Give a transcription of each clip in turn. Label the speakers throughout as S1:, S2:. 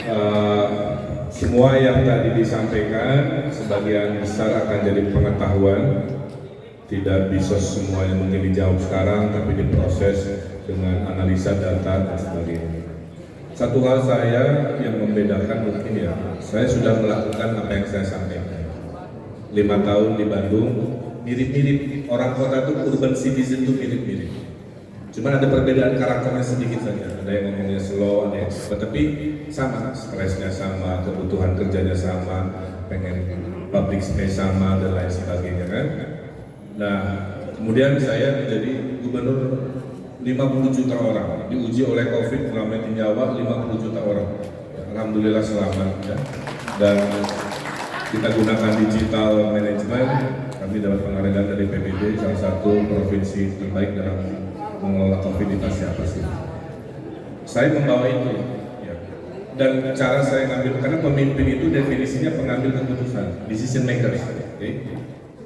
S1: eh, semua yang tadi disampaikan sebagian besar akan jadi pengetahuan, tidak bisa semuanya mungkin dijawab sekarang, tapi diproses dengan analisa data dan sebagainya. Satu hal saya yang membedakan mungkin ya, saya sudah melakukan apa yang saya sampaikan. 5 tahun di Bandung, mirip-mirip orang kota itu urban citizen itu mirip-mirip. Cuma ada perbedaan karakternya sedikit saja. Ada yang ngomongnya slow, ada yang cepat, tapi sama, stresnya sama, kebutuhan kerjanya sama, pengen public space sama dan lain sebagainya kan. Nah, kemudian saya menjadi gubernur 50 juta orang, diuji oleh COVID selama di Jawa 50 juta orang. Alhamdulillah selamat ya. Dan kita gunakan digital management, kami dapat penghargaan dari PBB, salah satu provinsi terbaik dalam mengelola COVID di Asia Pasifik. Saya membawa itu, ya. Dan cara saya ngambil, karena pemimpin itu definisinya pengambil keputusan, decision makers. Okay?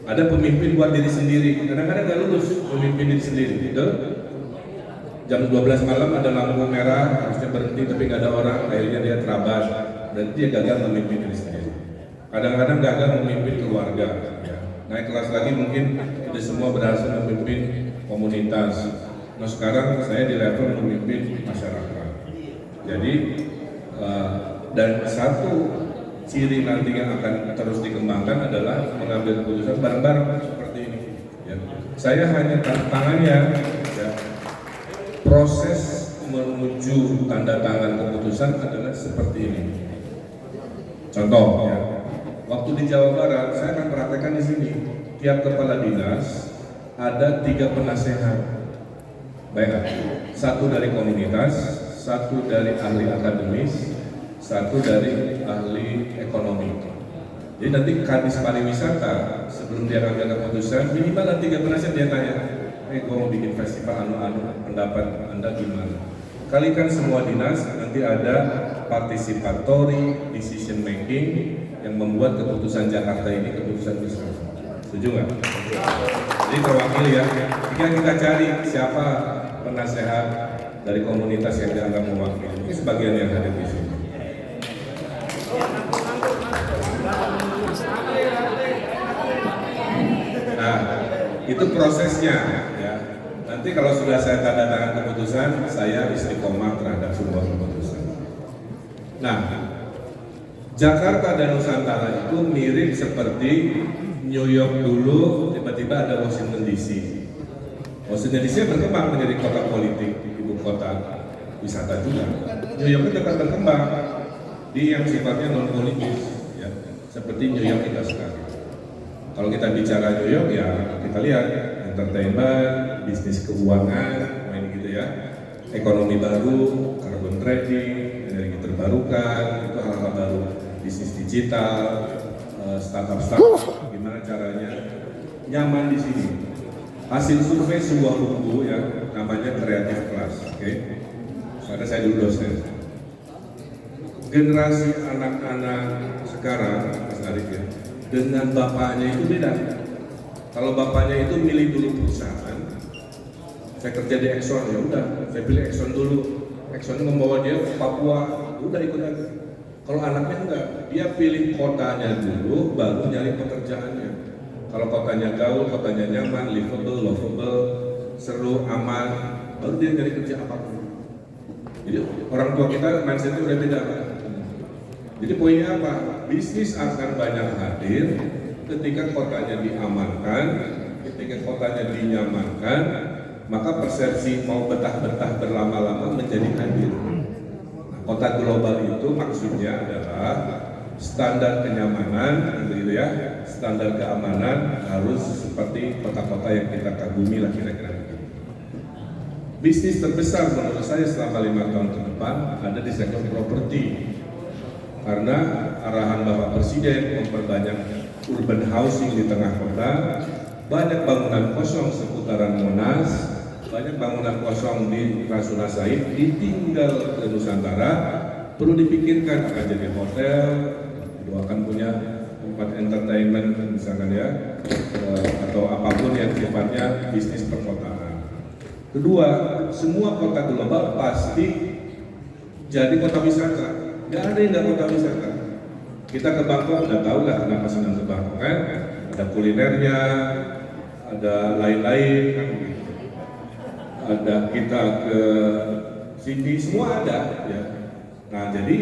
S1: Ada pemimpin buat diri sendiri, kadang-kadang nggak lulus pemimpin diri sendiri. Gitu. Jam 12 malam ada lampu merah, harusnya berhenti tapi nggak ada orang, akhirnya dia terabas, dan dia gagal memimpin diri sendiri. Kadang-kadang gagal memimpin keluarga. Ya. Naik kelas lagi mungkin tidak semua berhasil memimpin komunitas. Nah sekarang saya di level memimpin masyarakat. Jadi dan satu ciri nanti yang akan terus dikembangkan adalah mengambil keputusan bareng-bareng seperti ini. Ya. Saya hanya tantangannya, ya, proses menuju tanda tangan keputusan adalah seperti ini. Contoh, ya, waktu di Jawa Barat saya akan praktekkan di sini. Tiap kepala dinas ada 3 penasehat. Baik, satu dari komunitas, satu dari ahli akademis, satu dari ahli ekonomi. Jadi nanti Kadis Pariwisata sebelum dia ngambil keputusan minimal ada 3 penasihat dia tanya, gue mau bikin festival anu-anu, pendapat Anda gimana? Kalikan semua dinas nanti ada participatory decision making yang membuat keputusan Jakarta ini keputusan bersama. Setuju nggak? Jadi terwakili ya. Jika kita cari siapa penasehat dari komunitas yang dianggap mewakili, ini sebagian yang hadir di sini. Nah, itu prosesnya ya. Nanti kalau sudah saya tanda tangan keputusan, saya istiqomah terhadap sebuah keputusan. Nah, Jakarta dan Nusantara itu mirip seperti New York dulu, tiba-tiba ada Washington DC. Washington DC berkembang menjadi kota politik, ibu kota wisata juga. New York itu tetap berkembang di yang sifatnya non politis, ya, seperti New York kita sekarang. Kalau kita bicara New York, ya kita lihat entertainment, bisnis keuangan, main gitu ya, ekonomi baru, carbon trading, energi terbarukan, itu hal-hal baru, bisnis digital, startup, gimana caranya nyaman di sini. Hasil survei sebuah buku ya, namanya Creative Class, oke? Karena saya dulu dosen. Generasi anak-anak sekarang, Mas Arif ya, dengan bapaknya itu beda. Kalau bapaknya itu milih dulu perusahaan, saya kerja di Exxon, ya udah, saya pilih Exxon dulu. Exxon membawa dia ke Papua, udah ikut aja. Kalau anaknya enggak, dia pilih kotanya dulu, baru nyari pekerjaannya. Kalau kotanya gaul, kotanya nyaman, livable, lovable, seru, aman, baru dia nyari kerja apapun. Jadi orang tua kita mindsetnya udah beda. Jadi poinnya apa? Bisnis akan banyak hadir ketika kotanya diamankan, ketika kotanya dinyamankan, maka persepsi mau betah-betah berlama-lama menjadi hadir. Kota global itu maksudnya adalah standar kenyamanan, gitu ya, standar keamanan harus seperti kota-kota yang kita kagumi lah kira-kira begitu. Bisnis terbesar menurut saya selama 5 tahun ke depan ada di sektor properti, karena arahan Bapak Presiden memperbanyak urban housing di tengah kota, banyak bangunan kosong seputaran Monas, banyak bangunan kosong di Rasuna Said, ditinggal ke Nusantara, perlu dipikirkan akan jadi hotel, akan punya tempat entertainment misalkan ya, atau apapun yang sifatnya bisnis perkotaan. Kedua, semua kota global pasti jadi kota wisata. nggak ada yang nggak kota wisata. Kita ke Bangkok udah tahu lah kenapa senang ke Bangkok kan, ada kulinernya, ada lain-lain kan gitu. Ada kita ke sini semua ada ya. Nah jadi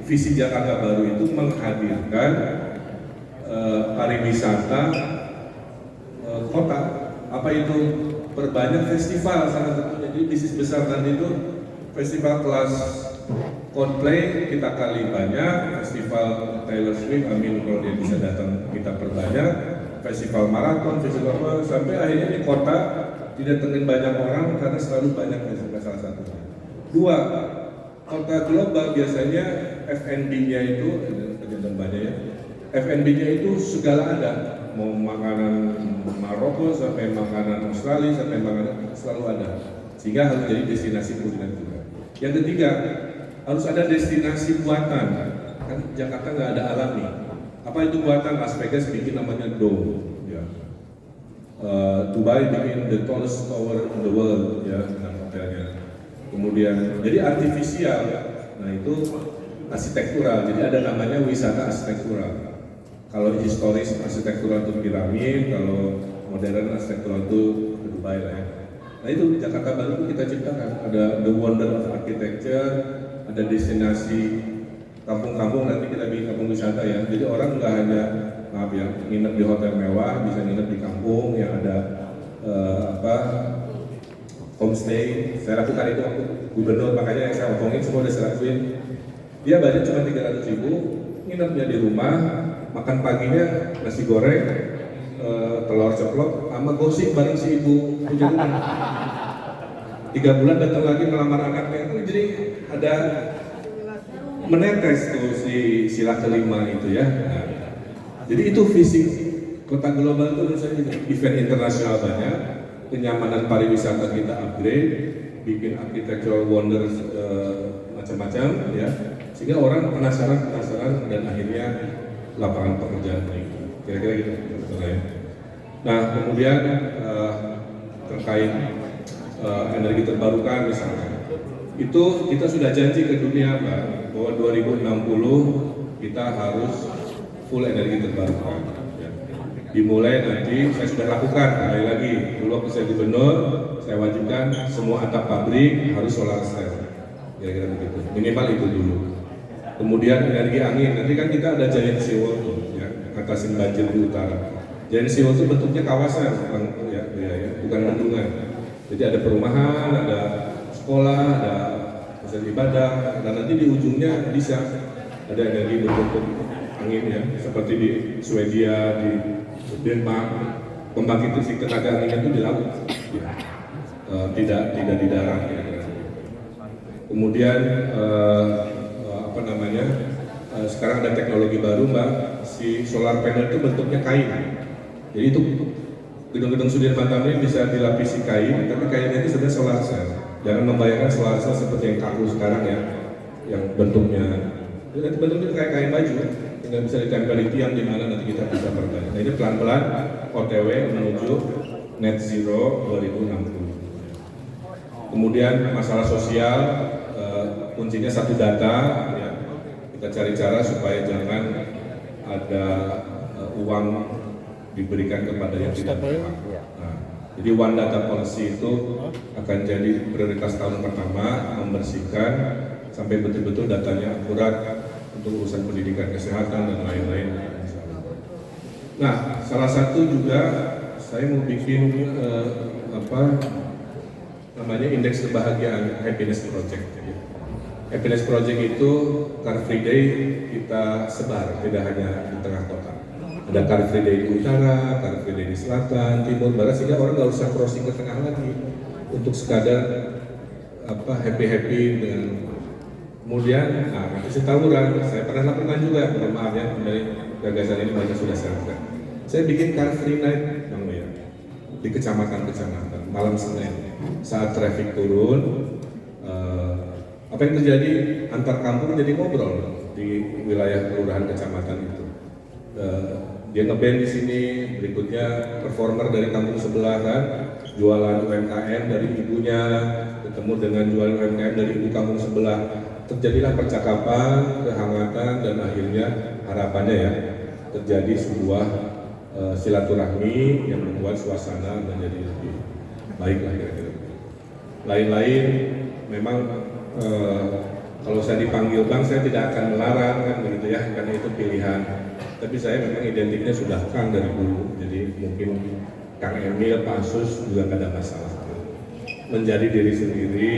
S1: visi Jakarta Baru itu menghadirkan pariwisata kota. Apa itu? Perbanyak festival salah satu. Jadi bisnis besar tadi itu festival kelas Coldplay kita kali banyak, festival Taylor Swift, amin kalau dia bisa datang kita perbanyak, festival maraton, festival apa, sampai akhirnya di kota didatengin banyak orang karena selalu banyak festival salah satunya. Dua, kota global biasanya F&B-nya itu, ya, F&B-nya itu segala ada, mau makanan Maroko sampai makanan Australia sampai makanan selalu ada, sehingga harus jadi destinasi kuliner juga. Yang ketiga, harus ada destinasi buatan. Kan Jakarta nggak ada alami. Apa itu buatan? Las Vegas bikin namanya Dome, ya. Dubai bikin the tallest tower in the world, ya, dengan hotelnya. Kemudian, jadi artifisial. Nah itu arsitektural. Jadi ada namanya wisata arsitektural. Kalau historis arsitektural itu piramid, kalau modern arsitektural itu Dubai lah ya. Nah itu Jakarta Baru itu kita ciptakan. Ada the wonder of architecture, ada destinasi kampung-kampung, nanti kita bikin kampung wisata ya. Jadi orang nggak hanya maaf ya nginep di hotel mewah, bisa nginep di kampung yang ada homestay. Saya lakukan itu waktu gubernur, makanya yang saya omongin semua udah saya lakuin. Dia budget cuma 300.000, nginepnya di rumah, makan paginya nasi goreng, telur ceplok, sama gosip bareng si ibu ujung. 3 bulan datang lagi melamar anaknya, jadi ada menetes tuh si sila kelima itu ya. Nah, jadi itu visi kota global itu menurut saya event internasional banyak, kenyamanan pariwisata kita upgrade, bikin architectural wonders macam-macam ya, sehingga orang penasaran dan akhirnya lapangan pekerjaan naik. Kira-kira gitu. Nah kemudian terkait energi terbarukan misalnya, itu kita sudah janji ke dunia Pak, bahwa 2060 kita harus full energi terbarukan ya. Dimulai nanti, saya sudah lakukan, kembali lagi dulu waktu saya gubernur, saya wajibkan semua atap pabrik harus solar cell, kira-kira begitu, minimal itu dulu. Kemudian energi angin, nanti kan kita ada giant seawall tuh ya, ngatasin banjir di utara. Giant seawall itu bentuknya kawasan, bukan bendungan. Jadi ada perumahan, ada sekolah, ada pusat ibadah, dan nanti di ujungnya bisa ada energi berbentuk angin ya, seperti di Swedia, di Denmark, pembangkit listrik tenaga anginnya itu di laut, ya. Tidak di darat. Ya. Kemudian sekarang ada teknologi baru Mbak, si solar panel itu bentuknya kain, jadi itu gedung-gedung Sudirman Tamrin bisa dilapisi kain, tapi kainnya itu sebenarnya solar cell. Jangan membayangkan solar cell seperti yang kaku sekarang ya, yang bentuknya kayak kain baju, tinggal bisa ditempel di tiang di mana nanti kita bisa perbanyak. Nah ini pelan-pelan OTW menuju net zero 2060. Kemudian masalah sosial, kuncinya satu data, ya. Kita cari cara supaya jangan ada uang diberikan kepada yang tidak berhak. Nah, jadi One Data Policy itu akan jadi prioritas tahun pertama, membersihkan sampai betul-betul datanya akurat untuk urusan pendidikan, kesehatan dan lain-lain. Nah, salah satu juga saya mau bikin indeks kebahagiaan Happiness Project. Happiness Project itu Car Free Day kita sebar, tidak hanya di tengah kota. Ada Car Free Day di utara, Car Free Day di selatan, timur, barat, sehingga orang nggak usah crossing ke tengah lagi untuk sekadar happy dengan. Kemudian, kasih tawuran, saya pernah lakukan juga, mohon maaf ya, dari gagasan ini banyak sudah saya lakukan. Saya bikin Car Free Night, Bang Mia, di kecamatan, malam Senin, saat traffic turun, apa yang terjadi antar kampung jadi ngobrol di wilayah kelurahan kecamatan itu. Dia ngeband di sini, berikutnya performer dari kampung sebelah kan, jualan UMKM dari ibunya, ketemu dengan jualan UMKM dari ibu kampung sebelah. terjadilah percakapan, kehangatan, dan akhirnya harapannya ya terjadi sebuah silaturahmi yang membuat suasana menjadi lebih baik lah kira-kira. Lain-lain memang kalau saya dipanggil Bang, saya tidak akan melarang kan begitu ya, karena itu pilihan. Tapi saya memang identiknya sudah Kang dari dulu, jadi mungkin Kang Emil, Pak Sus juga nggak ada masalah. Menjadi diri sendiri,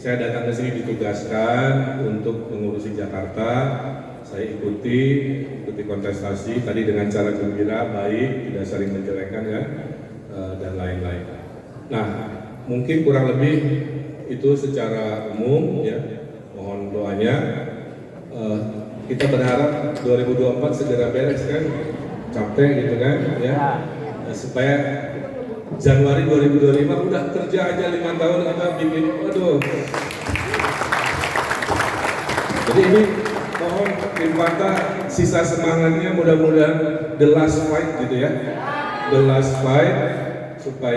S1: saya datang ke sini ditugaskan untuk mengurusi Jakarta. Saya ikuti kontestasi tadi dengan cara gembira, baik, tidak saling menjelekkan ya, dan lain-lain. Nah, mungkin kurang lebih itu secara umum ya. Mohon doanya. Kita berharap 2024 segera beres kan, capek gitu kan ya, supaya Januari 2025 udah kerja aja 5 tahun kita bikin, waduh. Jadi ini mohon Triparta sisa semangatnya, mudah-mudahan the last fight gitu ya, the last fight supaya